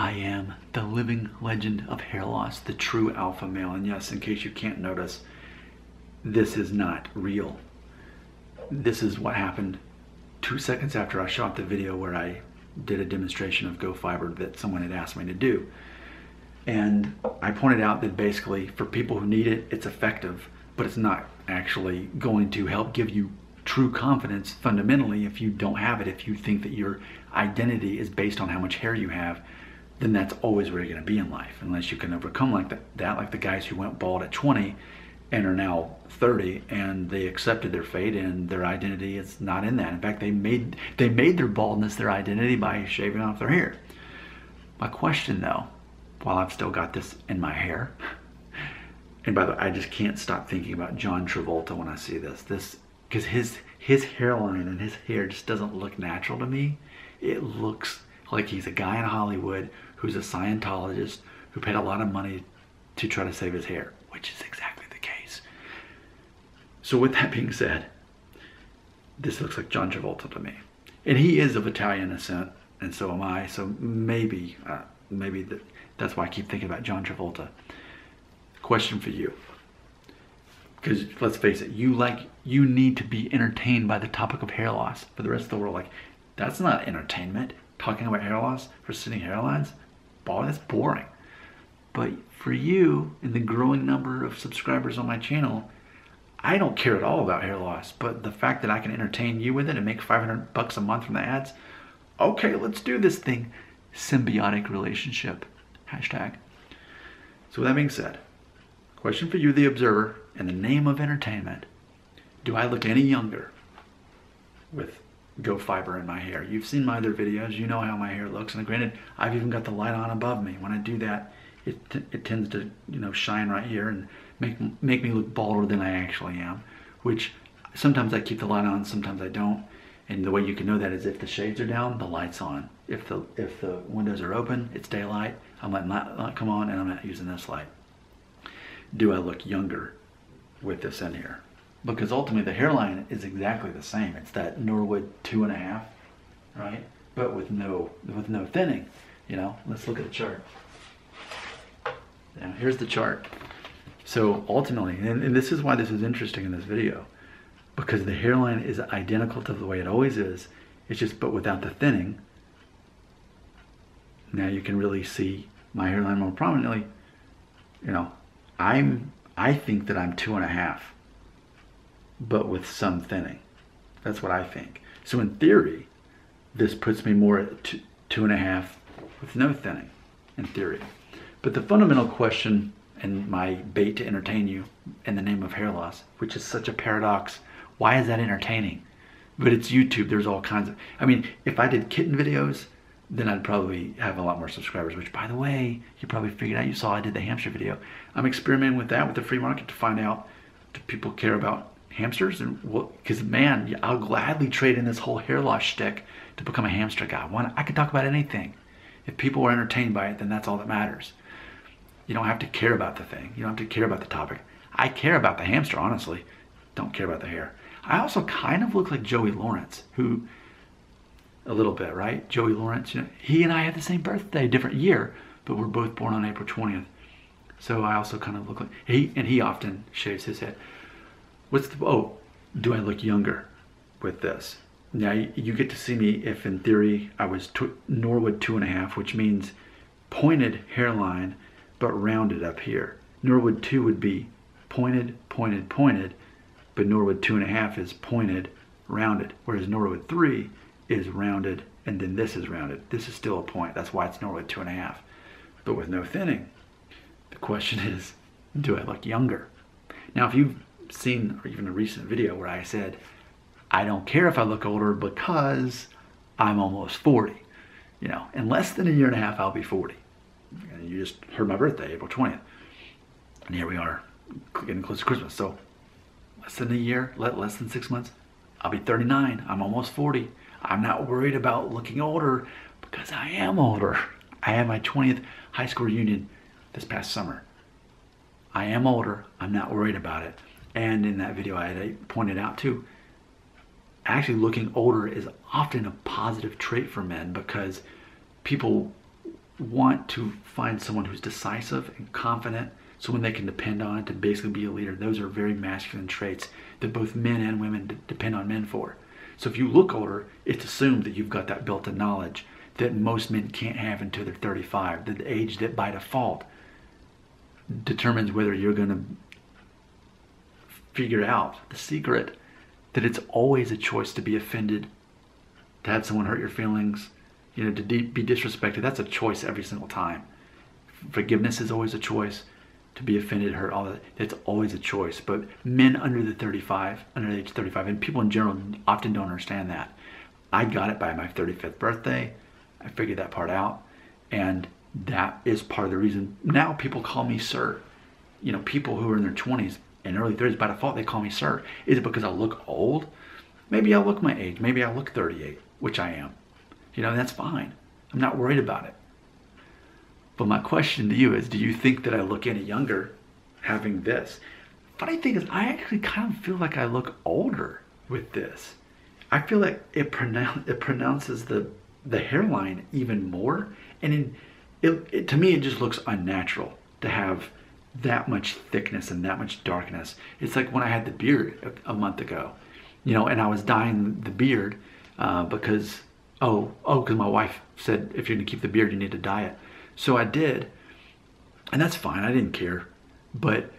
I am the living legend of hair loss, the true alpha male. And yes, in case you can't notice, this is not real. This is what happened 2 seconds after I shot the video where I did a demonstration of Gofyber that someone had asked me to do. And I pointed out that basically for people who need it, it's effective, but it's not actually going to help give you true confidence fundamentally if you don't have it. If you think that your identity is based on how much hair you have, then that's always where you're going to be in life, unless you can overcome like that, like the guys who went bald at 20 and are now 30 and they accepted their fate and their identity is not in that. In fact, they made their baldness their identity by shaving off their hair. My question though, while I've still got this in my hair, and by the way, I just can't stop thinking about John Travolta when I see this because his hairline and his hair just doesn't look natural to me. It looks like he's a guy in Hollywood who's a Scientologist who paid a lot of money to try to save his hair, which is exactly the case. So with that being said, this looks like John Travolta to me. And he is of Italian descent, and so am I, so maybe that's why I keep thinking about John Travolta. Question for you. Because let's face it, you need to be entertained by the topic of hair loss. For the rest of the world, like, that's not entertainment. Talking about hair loss, receding hairlines, that's boring. But for you and the growing number of subscribers on my channel, I don't care at all about hair loss. But the fact that I can entertain you with it and make $500 a month from the ads, okay, let's do this thing. Symbiotic relationship. Hashtag. So with that being said, question for you, the observer, in the name of entertainment, do I look any younger with Gofyber in my hair? You've seen my other videos, you know how my hair looks, and granted, I've even got the light on above me. When I do that, it tends to, you know, shine right here and make me look balder than I actually am, which sometimes I keep the light on, sometimes I don't. And the way you can know that is if the shades are down, the light's on. If the windows are open, it's daylight, I'm letting light come on and I'm not using this light. Do I look younger with this in here? Because ultimately the hairline is exactly the same. It's that Norwood 2.5, right? But with no thinning. You know, let's look at the chart. Now here's the chart. So ultimately, and this is why this is interesting in this video, because the hairline is identical to the way it always is. It's just, but without the thinning. Now you can really see my hairline more prominently. You know, I think that I'm 2.5, but with some thinning. That's what I think. So in theory, this puts me more at 2.5 with no thinning, in theory. But the fundamental question, and my bait to entertain you in the name of hair loss, which is such a paradox, why is that entertaining? But it's YouTube, there's all kinds of, I mean, if I did kitten videos, then I'd probably have a lot more subscribers, which by the way, you probably figured out, you saw I did the hamster video. I'm experimenting with that with the free market to find out, do people care about hamsters? And what, because man, I'll gladly trade in this whole hair loss shtick to become a hamster guy. I could talk about anything. If people are entertained by it, then that's all that matters. You don't have to care about the thing. You don't have to care about the topic. I care about the hamster, honestly. Don't care about the hair. I also kind of look like Joey Lawrence, who, a little bit, right? Joey Lawrence, you know, he and I had the same birthday, different year, but we're both born on April 20th. So I also kind of look like, he often shaves his head. Do I look younger with this? Now you get to see me if in theory I was Norwood 2.5, which means pointed hairline, but rounded up here. Norwood 2 would be pointed, pointed, pointed, but Norwood 2.5 is pointed, rounded, whereas Norwood 3 is rounded, and then this is rounded. This is still a point. That's why it's Norwood 2.5, but with no thinning. The question is, do I look younger? Now, if you've seen or even a recent video where I said, I don't care if I look older because I'm almost 40. You know, in less than a year and a half, I'll be 40. And you just heard my birthday, April 20th. And here we are, getting close to Christmas. So less than a year, less than 6 months, I'll be 39. I'm almost 40. I'm not worried about looking older because I am older. I had my 20th high school reunion this past summer. I am older. I'm not worried about it. And in that video, I pointed out too, actually looking older is often a positive trait for men because people want to find someone who's decisive and confident, someone they can depend on to basically be a leader. Those are very masculine traits that both men and women depend on men for. So if you look older, it's assumed that you've got that built-in knowledge that most men can't have until they're 35, the age that by default determines whether you're going to figure out the secret that it's always a choice to be offended, to have someone hurt your feelings, to be disrespected. That's a choice every single time. Forgiveness is always a choice. To be offended, hurt, all that, it's always a choice. But men under the age 35, and people in general often don't understand that. I got it by my 35th birthday. I figured that part out. And that is part of the reason now people call me sir. People who are in their 20s and early 30s, by default, they call me sir. Is it because I look old? Maybe I look my age. Maybe I look 38, which I am. That's fine. I'm not worried about it. But my question to you is, do you think that I look any younger having this? Funny thing is, I actually kind of feel like I look older with this. I feel like it pronounces the hairline even more. And to me, it just looks unnatural to have that much thickness and that much darkness. It's like when I had the beard a month ago, and I was dyeing the beard because my wife said, if you're gonna keep the beard, you need to dye it. So I did, and that's fine, I didn't care, but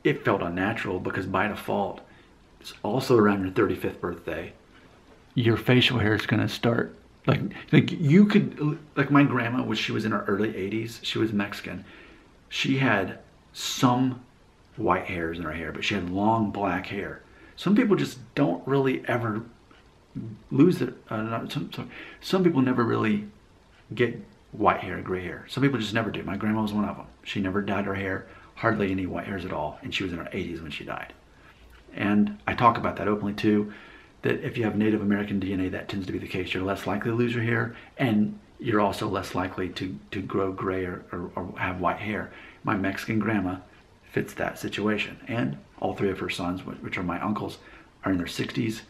it felt unnatural because by default, it's also around your 35th birthday, your facial hair is gonna start, like you could, like my grandma, when she was in her early 80s, she was Mexican, she had some white hairs in her hair, but she had long black hair. Some people just don't really ever lose it, some people never really get white hair, gray hair. Some people just never do. My grandma was one of them. She never dyed her hair, hardly any white hairs at all, and she was in her 80s when she died. And I talk about that openly too, that if you have Native American DNA, that tends to be the case. You're less likely to lose your hair, and you're also less likely to grow gray or have white hair. My Mexican grandma fits that situation, and all three of her sons, which are my uncles, are in their 60s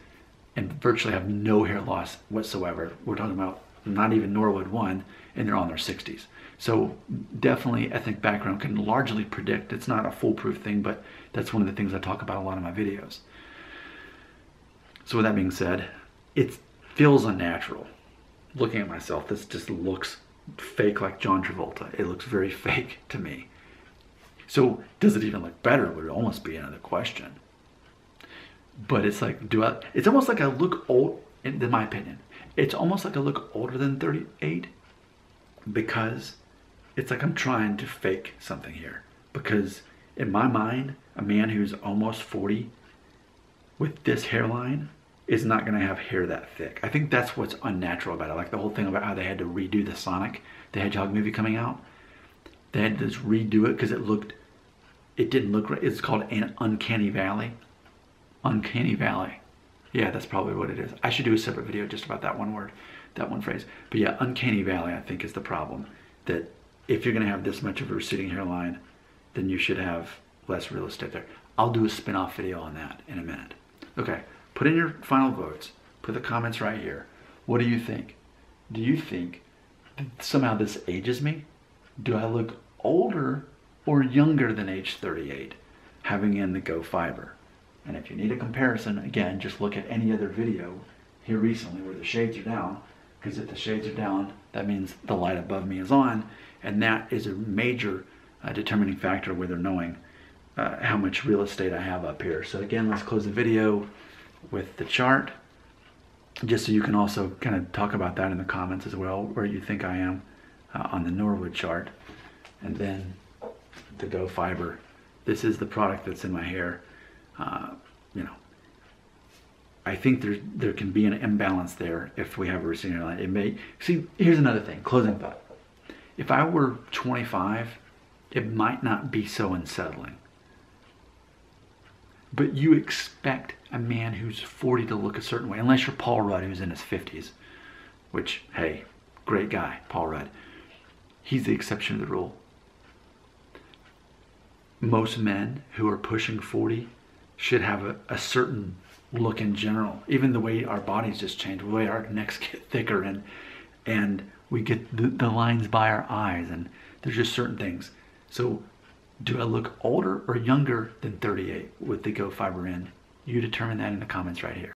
and virtually have no hair loss whatsoever. We're talking about not even Norwood 1, and they're all in their 60s. So definitely ethnic background can largely predict. It's not a foolproof thing, but that's one of the things I talk about a lot in my videos. So with that being said, it feels unnatural. Looking at myself, this just looks fake, like John Travolta. It looks very fake to me. So does it even look better would almost be another question. But it's like, it's almost like I look old, in my opinion. It's almost like I look older than 38 because it's like I'm trying to fake something here. Because in my mind, a man who's almost 40 with this hairline is not going to have hair that thick. I think that's what's unnatural about it. Like the whole thing about how they had to redo the Sonic the Hedgehog movie coming out. They had to just redo it because it didn't look right. It's called an Uncanny Valley. Uncanny Valley. Yeah, that's probably what it is. I should do a separate video just about that one word, that one phrase. But yeah, Uncanny Valley, I think, is the problem. That if you're going to have this much of a receding hairline, then you should have less real estate there. I'll do a spin-off video on that in a minute. Okay, put in your final votes. Put the comments right here. What do you think? Do you think that somehow this ages me? Do I look older or younger than age 38 having in the Gofyber? And if you need a comparison, again, just look at any other video here recently where the shades are down, because if the shades are down, that means the light above me is on, and that is a major determining factor whether knowing how much real estate I have up here. So again, let's close the video with the chart, just so you can also kind of talk about that in the comments as well, where you think I am on the Norwood chart. And then the Gofyber. This is the product that's in my hair. I think there can be an imbalance there if we have a receding hairline. It may, see, here's another thing, closing thought. If I were 25, it might not be so unsettling. But you expect a man who's 40 to look a certain way, unless you're Paul Rudd, who's in his 50s, which, hey, great guy, Paul Rudd. He's the exception to the rule. Most men who are pushing 40 should have a certain look in general. Even the way our bodies just change, the way our necks get thicker and We get the lines by our eyes, and there's just certain things. So do I look older or younger than 38 with the Gofyber in? You determine that in the comments right here.